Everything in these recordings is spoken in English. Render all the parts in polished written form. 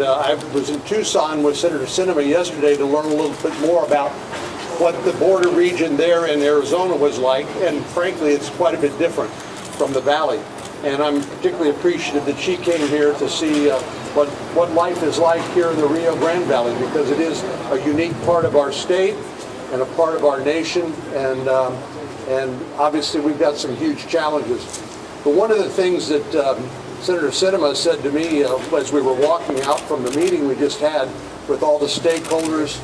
I was in Tucson with Senator Sinema yesterday to learn a little bit more about what the border region there in Arizona was like, and frankly it's quite a bit different from the Valley. And I'm particularly appreciative that she came here to see what life is like here in the Rio Grande Valley, because it is a unique part of our state and a part of our nation, and obviously we've got some huge challenges. But one of the things that Senator Sinema said to me as we were walking out from the meeting we just had with all the stakeholders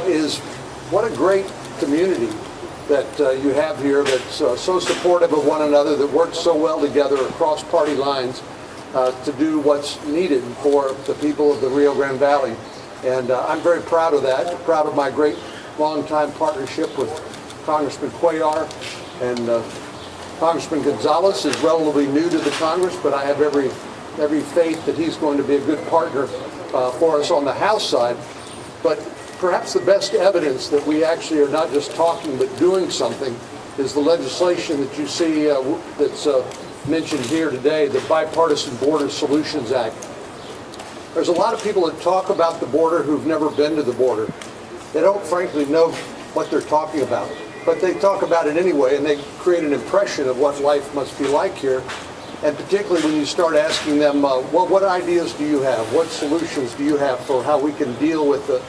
is what a great community that you have here, that's so supportive of one another, that works so well together across party lines to do what's needed for the people of the Rio Grande Valley. And I'm very proud of that, proud of my great long-time partnership with Congressman Cuellar, and Congressman Gonzales is relatively new to the Congress, but I have every faith that he's going to be a good partner for us on the House side. But perhaps the best evidence that we actually are not just talking but doing something is the legislation that you see that's mentioned here today, the Bipartisan Border Solutions Act. There's a lot of people that talk about the border who've never been to the border. They don't frankly know what they're talking about, but they talk about it anyway, and they create an impression of what life must be like here. And particularly when you start asking them, what ideas do you have? What solutions do you have for how we can deal with the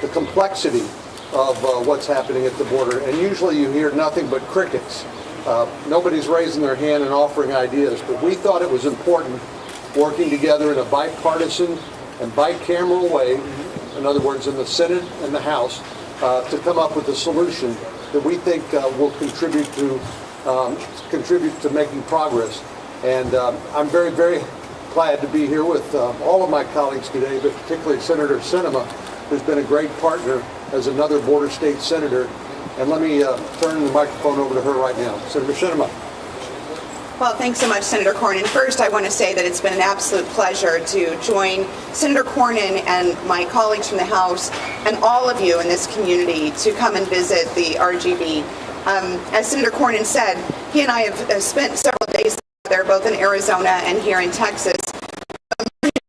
complexity of what's happening at the border? And usually you hear nothing but crickets. Nobody's raising their hand and offering ideas, but we thought it was important working together in a bipartisan and bicameral way, in other words, in the Senate and the House, to come up with a solution that we think will contribute to making progress. And I'm very, very glad to be here with all of my colleagues today, but particularly Senator Sinema, who's been a great partner as another border state senator. And let me turn the microphone over to her right now. Senator Sinema. Well, thanks so much, Senator Cornyn. First, I want to say that it's been an absolute pleasure to join Senator Cornyn and my colleagues from the House and all of you in this community to come and visit the RGV. As Senator Cornyn said, he and I have spent several days there, both in Arizona and here in Texas,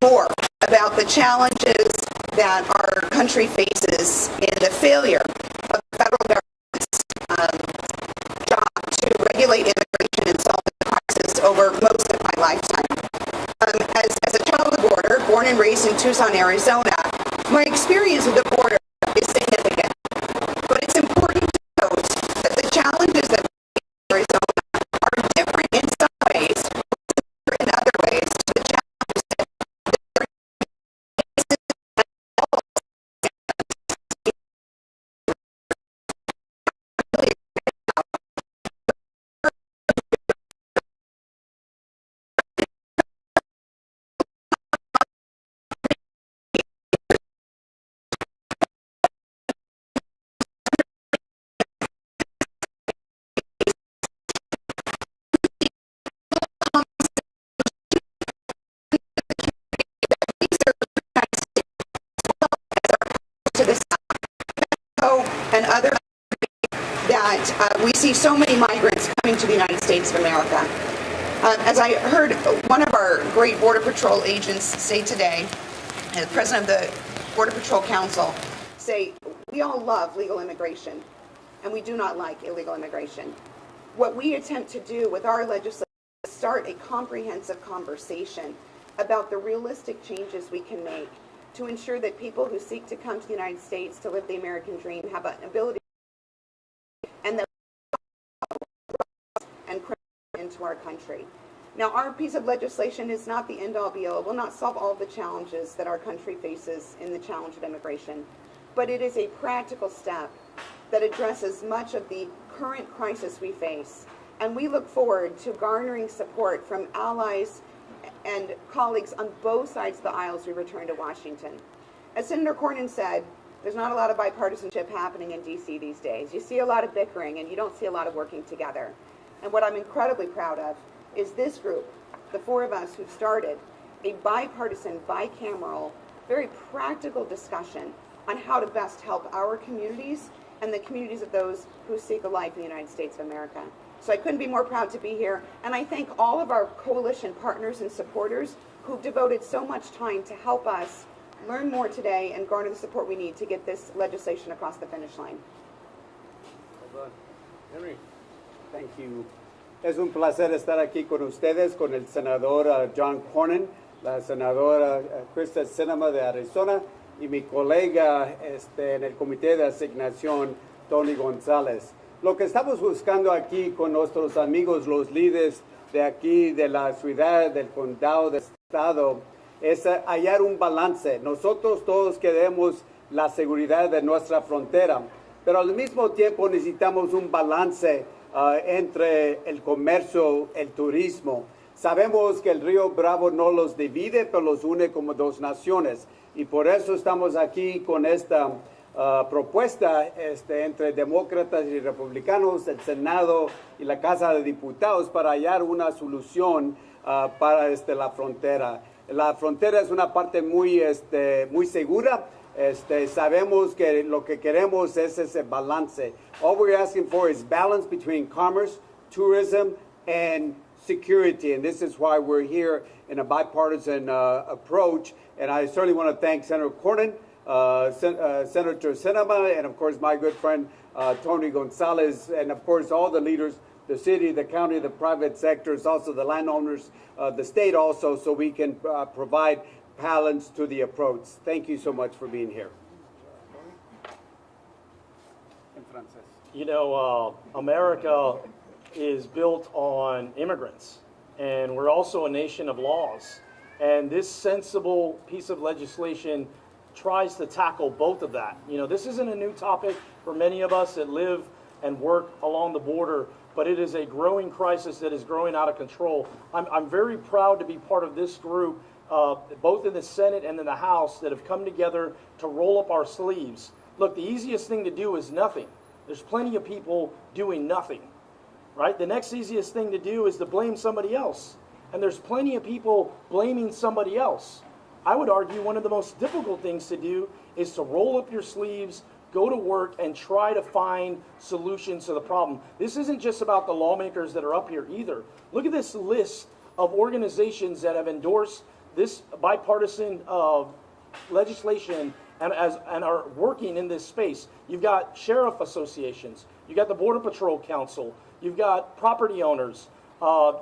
more about the challenges that our country faces in the failure of the federal government's job to regulate immigration and solve the crisis over most of my lifetime. As a child of the border, born and raised in Tucson, Arizona, my experience with the border is significant. But it's important to note that the challenges that we face in Arizona are different in some ways, or in other ways, to the challenges that to the South and other that we see so many migrants coming to the United States of America. As I heard one of our great Border Patrol agents say today, the president of the Border Patrol Council, say, we all love legal immigration, and we do not like illegal immigration. What we attempt to do with our legislation is start a comprehensive conversation about the realistic changes we can make to ensure that people who seek to come to the United States to live the American dream have an ability and that and into our country. Now, our piece of legislation is not the end-all be-all. It will not solve all the challenges that our country faces in the challenge of immigration, but it is a practical step that addresses much of the current crisis we face, and we look forward to garnering support from allies and colleagues on both sides of the aisle as we return to Washington. As Senator Cornyn said, there's not a lot of bipartisanship happening in D.C. these days. You see a lot of bickering, and you don't see a lot of working together. And what I'm incredibly proud of is this group, the four of us who started a bipartisan, bicameral, very practical discussion on how to best help our communities and the communities of those who seek a life in the United States of America. So I couldn't be more proud to be here, and I thank all of our coalition partners and supporters who've devoted so much time to help us learn more today and garner the support we need to get this legislation across the finish line. Well done. Henry. Thank you. Es un placer estar aquí con ustedes, con el senador John Cornyn, la senadora Krista Sinema de Arizona y mi colega en el comité de asignación, Tony González. Lo que estamos buscando aquí con nuestros amigos, los líderes de aquí, de la ciudad, del condado, del estado, es hallar un balance. Nosotros todos queremos la seguridad de nuestra frontera, pero al mismo tiempo necesitamos un balance entre el comercio, el turismo. Sabemos que el río Bravo no los divide, pero los une como dos naciones. Y por eso estamos aquí con esta propuesta entre demócratas y republicanos, el Senado y la Casa de Diputados para hallar una solución para la frontera. La frontera es una parte muy segura. Sabemos que lo que queremos es ese balance. All we're asking for is balance between commerce, tourism, and security. And this is why we're here in a bipartisan approach. And I certainly want to thank Senator Cornyn, Senator Sinema, and of course my good friend Tony Gonzalez, and of course all the leaders, the city, the county, the private sectors, also the landowners, the state also, so we can provide balance to the approach. Thank you so much for being here. You know, America is built on immigrants, and we're also a nation of laws. And this sensible piece of legislation tries to tackle both of that. You know, this isn't a new topic for many of us that live and work along the border, but it is a growing crisis that is growing out of control. I'm very proud to be part of this group, both in the Senate and in the House, that have come together to roll up our sleeves. Look, the easiest thing to do is nothing. There's plenty of people doing nothing, right? The next easiest thing to do is to blame somebody else. And there's plenty of people blaming somebody else. I would argue one of the most difficult things to do is to roll up your sleeves, go to work, and try to find solutions to the problem. This isn't just about the lawmakers that are up here either. Look at this list of organizations that have endorsed this bipartisan legislation and are working in this space. You've got sheriff associations, you've got the Border Patrol Council, you've got property owners,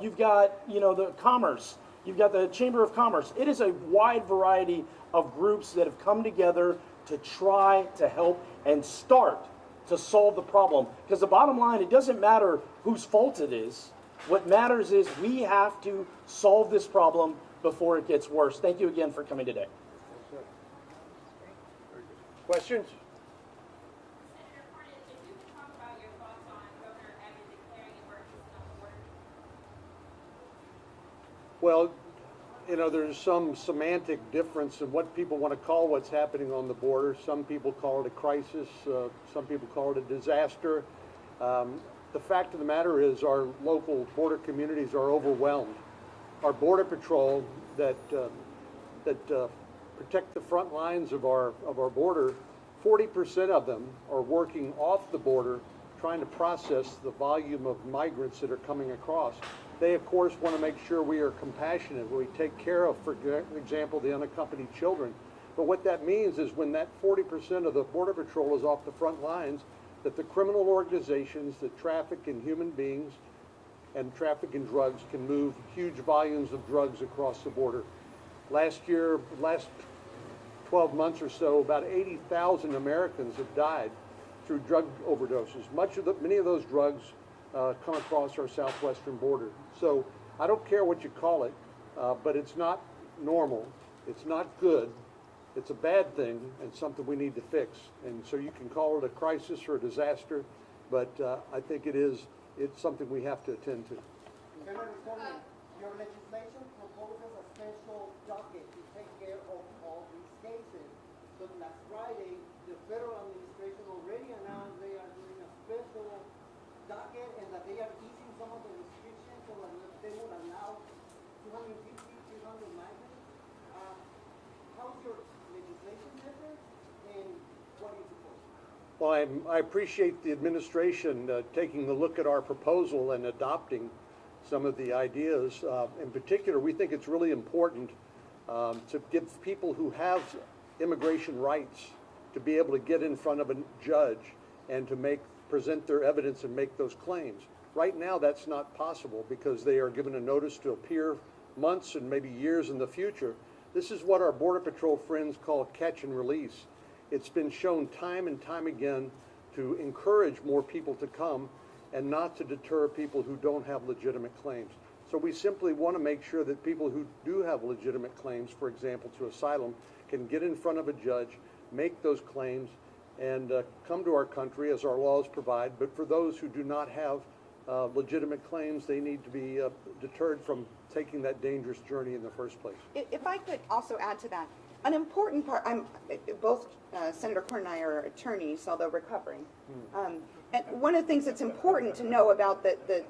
you've got the commerce, you've got the Chamber of Commerce. It is a wide variety of groups that have come together to try to help and start to solve the problem. Because the bottom line, it doesn't matter whose fault it is. What matters is we have to solve this problem before it gets worse. Thank you again for coming today. Questions? Senator Cornyn, if you could talk about your thoughts on Governor Abbott declaring emergency on the border. Well, there's some semantic difference in what people want to call what's happening on the border. Some people call it a crisis. Some people call it a disaster. The fact of the matter is our local border communities are overwhelmed. Our Border Patrol that protect the front lines of our border, 40% of them are working off the border trying to process the volume of migrants that are coming across. They, of course, want to make sure we are compassionate, we take care of, for example, the unaccompanied children. But what that means is when that 40% of the Border Patrol is off the front lines, that the criminal organizations that traffic in human beings and traffic in drugs can move huge volumes of drugs across the border. Last 12 months or so, about 80,000 Americans have died through drug overdoses. Many of those drugs come across our southwestern border. So I don't care what you call it, but it's not normal. It's not good. It's a bad thing and something we need to fix. And so you can call it a crisis or a disaster, but I think it's something we have to attend to. Senator Cornyn, your legislation proposes a special docket to take care of all these cases. But last Friday, the federal administration already announced they are doing a special docket and that they are easing some of the restrictions so that they will allow 250, 300 migrants. How's your legislation different and what do you support? Well, I appreciate the administration taking a look at our proposal and adopting some of the ideas. In particular, we think it's really important to give people who have immigration rights to be able to get in front of a judge and to present their evidence and make those claims. Right now, that's not possible because they are given a notice to appear months and maybe years in the future. This is what our Border Patrol friends call catch and release. It's been shown time and time again to encourage more people to come and not to deter people who don't have legitimate claims. So we simply want to make sure that people who do have legitimate claims, for example, to asylum, can get in front of a judge, make those claims, and come to our country as our laws provide. But for those who do not have legitimate claims, they need to be deterred from taking that dangerous journey in the first place. If I could also add to that, an important part, both Senator Cornyn and I are attorneys, although recovering. And one of the things that's important to know about the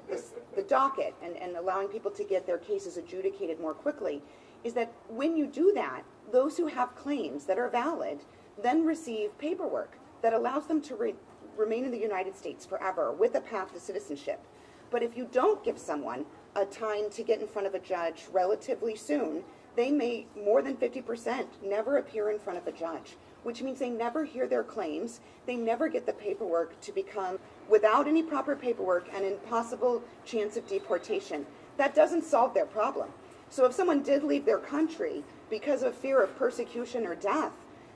docket and allowing people to get their cases adjudicated more quickly is that when you do that, those who have claims that are valid then receive paperwork that allows them to remain in the United States forever with a path to citizenship. But if you don't give someone a time to get in front of a judge relatively soon, they may, more than 50%, never appear in front of a judge, which means they never hear their claims, they never get the paperwork to become, without any proper paperwork and an impossible chance of deportation. That doesn't solve their problem. So if someone did leave their country because of fear of persecution or death,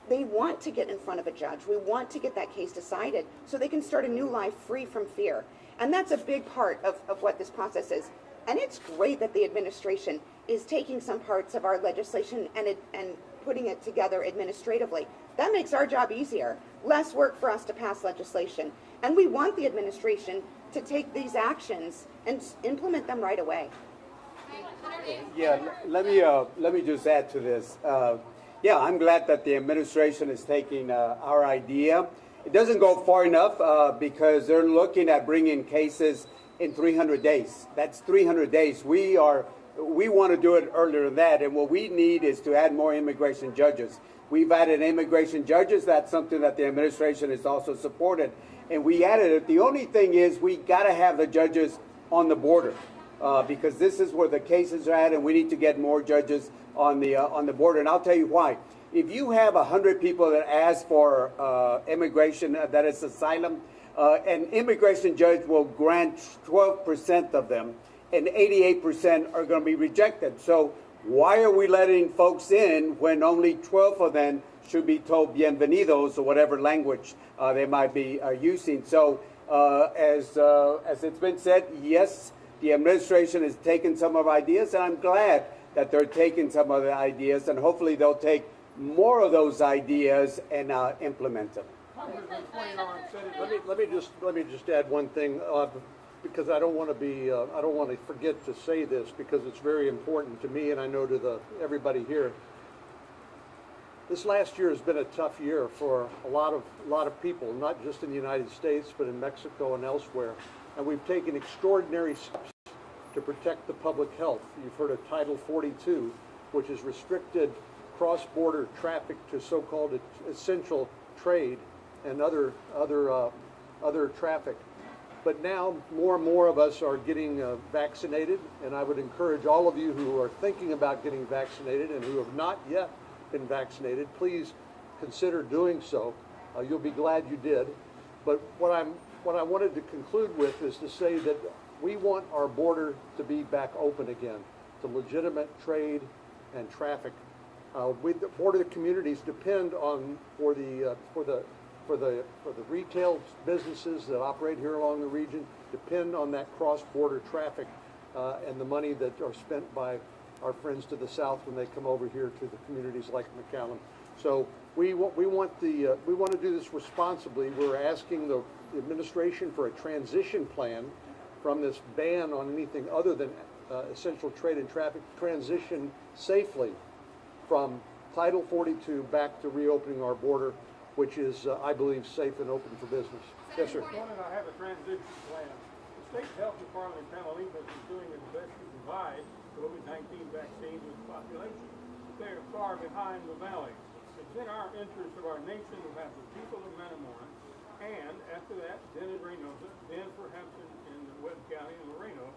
they want to get in front of a judge. We want to get that case decided so they can start a new life free from fear. And that's a big part of what this process is. And it's great that the administration is taking some parts of our legislation and putting it together administratively. That makes our job easier, less work for us to pass legislation. And we want the administration to take these actions and implement them right away. Yeah, let me just add to this. Yeah, I'm glad that the administration is taking our idea. It doesn't go far enough because they're looking at bringing cases in 300 days. That's 300 days. We want to do it earlier than that, and what we need is to add more immigration judges. We've added immigration judges. That's something that the administration has also supported, and we added it. The only thing is we got to have the judges on the border because this is where the cases are at, and we need to get more judges on the border. And I'll tell you why. If you have 100 people that ask for immigration, that is asylum, an immigration judge will grant 12% of them, and 88% are going to be rejected. So why are we letting folks in when only 12 of them should be told bienvenidos or whatever language they might be using? So as it's been said, yes, the administration has taken some of our ideas, and I'm glad that they're taking some of the ideas, and hopefully they'll take more of those ideas and implement them. Let me just add one thing because I don't want to forget to say this because it's very important to me and I know to everybody here. This last year has been a tough year for a lot of people, not just in the United States but in Mexico and elsewhere, and we've taken extraordinary steps to protect the public health. You've heard of Title 42, which has restricted cross-border traffic to so-called essential trade and other traffic. But now more and more of us are getting vaccinated, and I would encourage all of you who are thinking about getting vaccinated and who have not yet been vaccinated, please consider doing so. You'll be glad you did. But what I wanted to conclude with is to say that we want our border to be back open again to legitimate trade and traffic. The border communities depend on for the retail businesses that operate here along the region depend on that cross-border traffic and the money that are spent by our friends to the south when they come over here to the communities like McAllen. So we want to do this responsibly. We're asking the administration for a transition plan from this ban on anything other than essential trade and traffic, transition safely from Title 42 back to reopening our border, which is, I believe, safe and open for business. Yes, sir. I have a transition plan. The state health department in Tamaulipas is doing its best to provide COVID-19 vaccines to the population. They are far behind the valley. It's in our interest of our nation to have the people of Matamoros, and after that, then in Reynosa, then perhaps in Webb County and Laredo,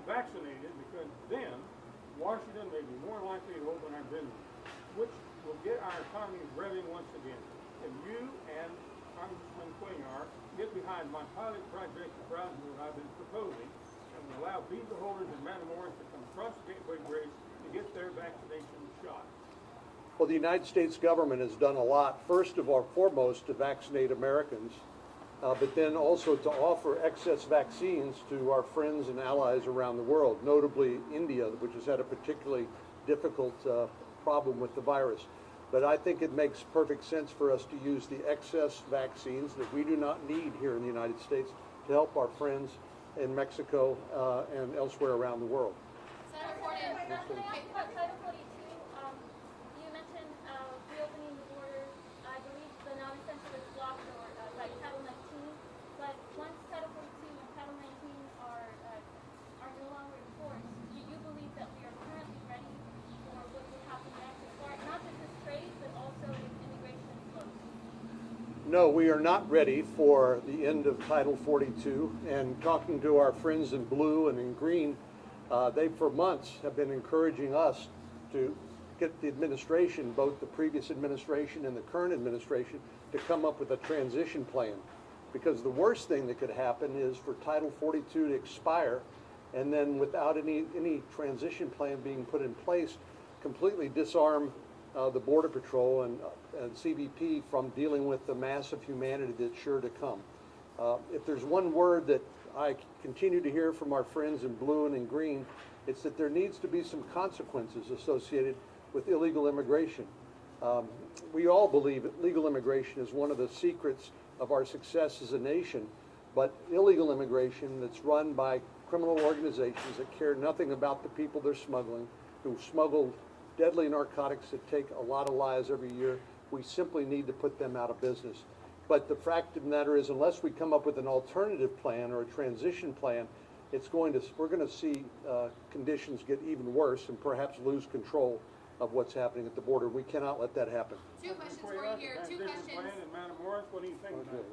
vaccinated, because then Washington may be more likely to open our business. which will get our economy revving once again. If you and Congressman Cuellar get behind my pilot project in Brownsville that I've been proposing, and will allow visa holders in Matamoros to come across the Gateway Bridge to get their vaccination shot. Well, the United States government has done a lot, first of all, foremost, to vaccinate Americans, but then also to offer excess vaccines to our friends and allies around the world, notably India, which has had a particularly difficult problem with the virus. But I think it makes perfect sense for us to use the excess vaccines that we do not need here in the United States to help our friends in Mexico and elsewhere around the world. Senator Cornyn, Title 42, you mentioned reopening the border. I believe the non-essential is blocked or by Title 19, but once Title 42 and Title 19 are no longer enforced, do you believe that we are currently ready for what will happen next as far not just with trade, but also with immigration flows? No, we are not ready for the end of Title 42. And talking to our friends in blue and in green, they for months have been encouraging us to get the administration, both the previous administration and the current administration, to come up with a transition plan. Because the worst thing that could happen is for Title 42 to expire, and then without any transition plan being put in place, completely disarm the Border Patrol and CBP from dealing with the massive humanity that's sure to come. If there's one word that I continue to hear from our friends in blue and in green, it's that there needs to be some consequences associated with illegal immigration. We all believe that legal immigration is one of the secrets of our success as a nation, but illegal immigration that's run by criminal organizations that care nothing about the people they're smuggling, who smuggle deadly narcotics that take a lot of lives every year, we simply need to put them out of business. But the fact of the matter is, unless we come up with an alternative plan or a transition plan, we're going to see conditions get even worse and perhaps lose control of what's happening at the border. We cannot let that happen. Two questions for you here. Two Transition questions. plan in Matamoros, what do you think about it?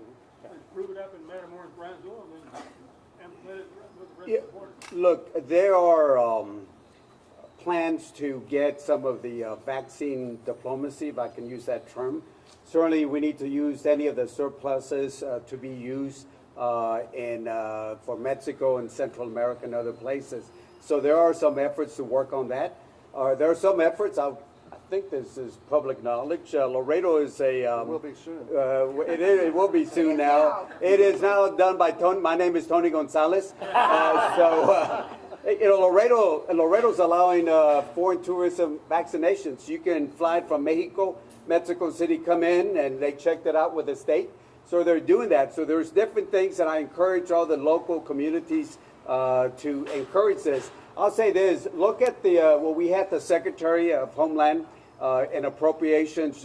Let's prove it up in Matamoros, Brownsville, and then implement it with the rest of the border. Look, there are plans to get some of the vaccine diplomacy, if I can use that term. Certainly, we need to use any of the surpluses to be used for Mexico and Central America and other places. So there are some efforts to work on that. There are some efforts. I think this is public knowledge. Laredo is a. It will be soon. It will be soon now. It is now done by Tony. My name is Tony Gonzales. Laredo's allowing foreign tourism vaccinations. You can fly from Mexico City, come in, and they checked it out with the state. So they're doing that. So there's different things, and I encourage all the local communities to encourage this. I'll say this: look at we had the Secretary of Homeland and Appropriations.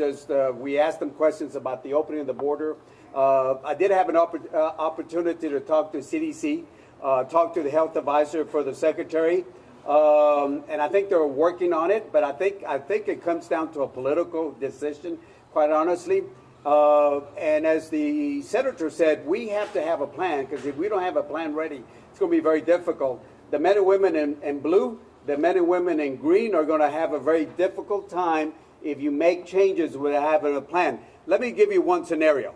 We asked them questions about the opening of the border. I did have an opportunity to talk to CDC, talk to the health advisor for the Secretary, and I think they're working on it. But I think it comes down to a political decision, quite honestly. And as the senator said, we have to have a plan, because if we don't have a plan ready, it's going to be very difficult. The men and women in blue, the men and women in green are going to have a very difficult time if you make changes without having a plan. Let me give you one scenario.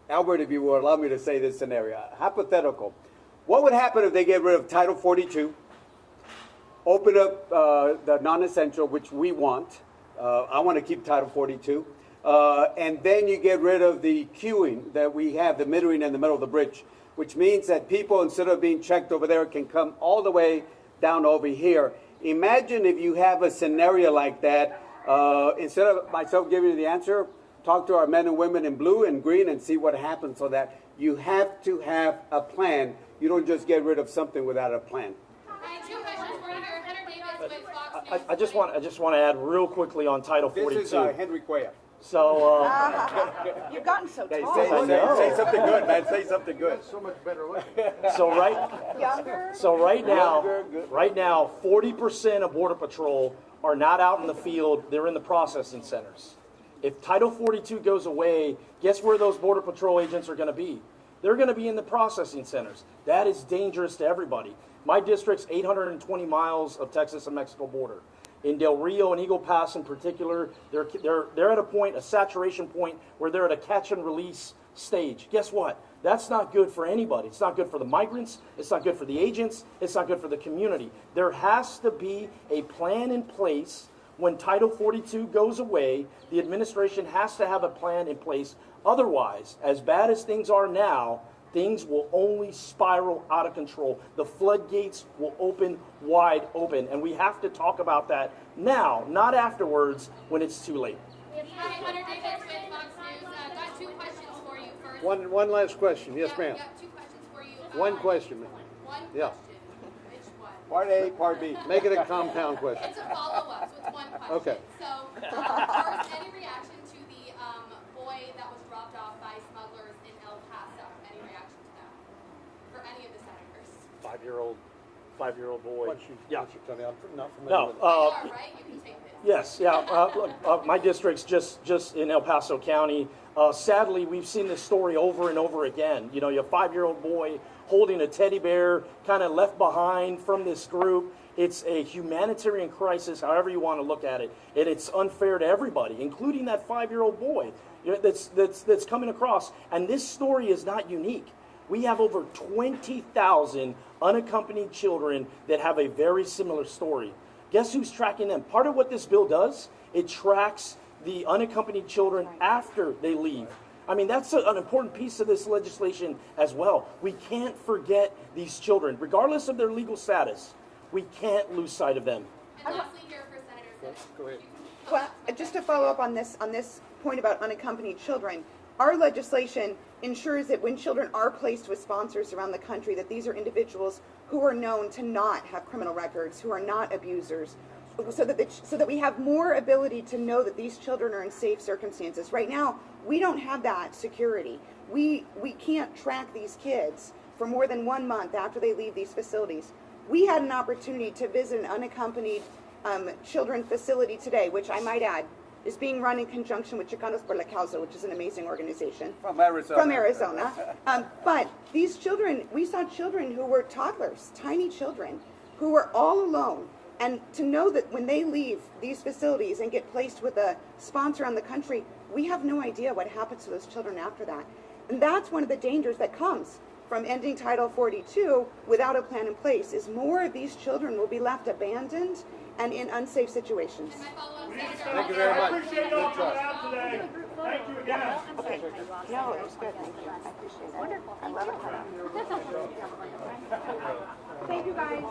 Albert, if you will allow me to say this scenario, hypothetical. What would happen if they get rid of Title 42, open up the non-essential, which we want? I want to keep Title 42. And then you get rid of the queuing that we have, the metering in the middle of the bridge, which means that people, instead of being checked over there, can come all the way down over here. Imagine if you have a scenario like that. Instead of myself giving you the answer, talk to our men and women in blue and green and see what happens, so that you have to have a plan. You don't just get rid of something without a plan. Two questions for you here. Hunter Davis with Fox News. I just want to add real quickly on Title 42. This is Henry Cuellar. So, You've gotten so Say something good, man. Say something good. So much better looking. Younger. right now, 40% of Border Patrol are not out in the field. They're in the processing centers. If Title 42 goes away, guess where those Border Patrol agents are going to be? They're going to be in the processing centers. That is dangerous to everybody. My district's 820 miles of Texas and Mexico border. In Del Rio and Eagle Pass in particular, they're at a point, a saturation point, where they're at a catch and release stage. Guess what? That's not good for anybody. It's not good for the migrants. It's not good for the agents. It's not good for the community. There has to be a plan in place. When Title 42 goes away, the administration has to have a plan in place. Otherwise, as bad as things are now, things will only spiral out of control. The floodgates will open wide open. And we have to talk about that now, not afterwards when it's too late. Hi, Hunter Davis with Fox News. Got two questions for you first. One last question. Yes, ma'am. Got two questions for you. One question, ma'am. One Yeah. question. Which one? Part A, Part B. Make it a compound question. It's a follow-up, so it's one question. Okay. So, first, any reaction to the boy that was dropped off by smugglers in El Paso? Any reaction to that? For any of the senators? Five-year-old boy. What's your, Yeah. Tony? I'm not familiar No. with it. You are, right? You can take this. Yes, yeah. My district's just in El Paso County. Sadly, we've seen this story over and over again. You know, your 5-year-old boy holding a teddy bear, kind of left behind from this group. It's a humanitarian crisis, however you want to look at it, and it's unfair to everybody, including that 5-year-old boy that's coming across. And this story is not unique. We have over 20,000 unaccompanied children that have a very similar story. Guess who's tracking them? Part of what this bill does, it tracks the unaccompanied children after they leave. I mean, that's an important piece of this legislation as well. We can't forget these children, regardless of their legal status. We can't lose sight of them. And lastly here for Senator Sims. Go ahead. Well, just to follow up on this point about unaccompanied children, our legislation ensures that when children are placed with sponsors around the country, that these are individuals who are known to not have criminal records, who are not abusers, so that we have more ability to know that these children are in safe circumstances. Right now, we don't have that security. We can't track these kids for more than 1 month after they leave these facilities. We had an opportunity to visit an unaccompanied children facility today, which I might add is being run in conjunction with Chicanos por la Causa, which is an amazing organization. From Arizona. From Arizona. But these children, we saw children who were toddlers, tiny children, who were all alone. And to know that when they leave these facilities and get placed with a sponsor on the country, we have no idea what happens to those children after that. And that's one of the dangers that comes from ending Title 42 without a plan in place, is more of these children will be left abandoned and in unsafe situations. My follow-up, Senator. Thank you very much. Appreciate y'all coming out today. Thank you again. Okay. No, it was good. Thank you. I appreciate it. Wonderful. I love it. Thank you, guys.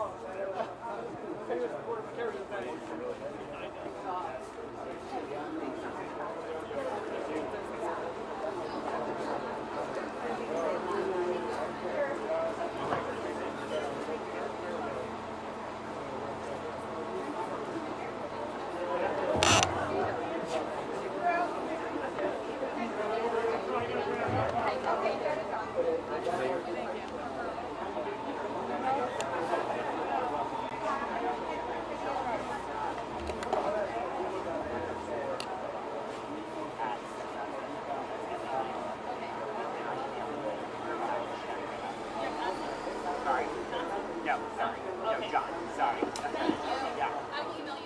I will email you.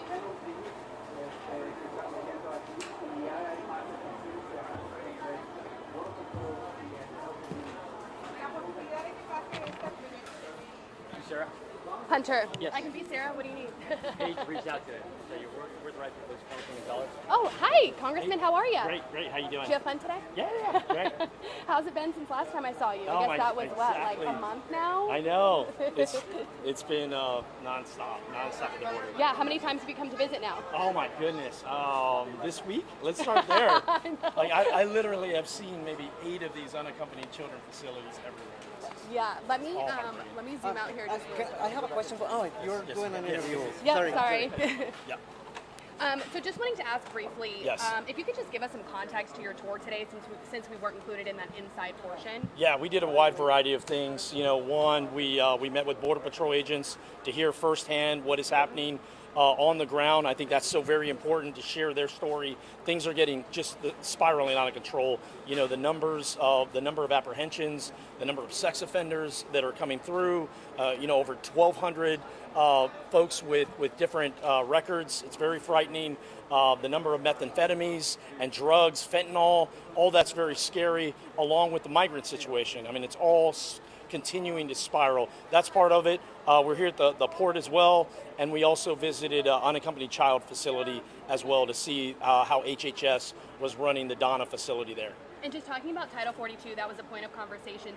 Sarah? Hunter. Yes. I can be Sarah. What do you need? Hey, reach out to you. We're the right people. Congressman Gonzales. Oh, hi, Congressman. How are you? Great. How you doing? Did you have fun today? Yeah, great. How's it been since last time I saw you? Oh, I guess that was exactly. like a month now? I know. It's been nonstop at the border. Yeah, how many times have you come to visit now? Oh my goodness. This week? Let's start there. Like I literally have seen maybe 8 of these unaccompanied children facilities everywhere. Yeah, let me my zoom out here just real quick. I have a question for, you're Yes, doing an yes, interview. yes. Yeah, sorry. Yeah. So just wanting to ask briefly, Yes. if you could just give us some context to your tour today, since we weren't included in that inside portion. Yeah, we did a wide variety of things. You know, one, we met with Border Patrol agents to hear firsthand what is happening on the ground. I think that's so very important to share their story. Things are getting just spiraling out of control. You know, the number of apprehensions, the number of sex offenders that are coming through. You know, over 1,200 folks with different records. It's very frightening. The number of methamphetamines and drugs, fentanyl, all that's very scary, along with the migrant situation. I mean, it's all continuing to spiral. That's part of it. We're here at the port as well, and we also visited an unaccompanied child facility as well to see how HHS was running the Donna facility there. And just talking about Title 42, that was a point of conversation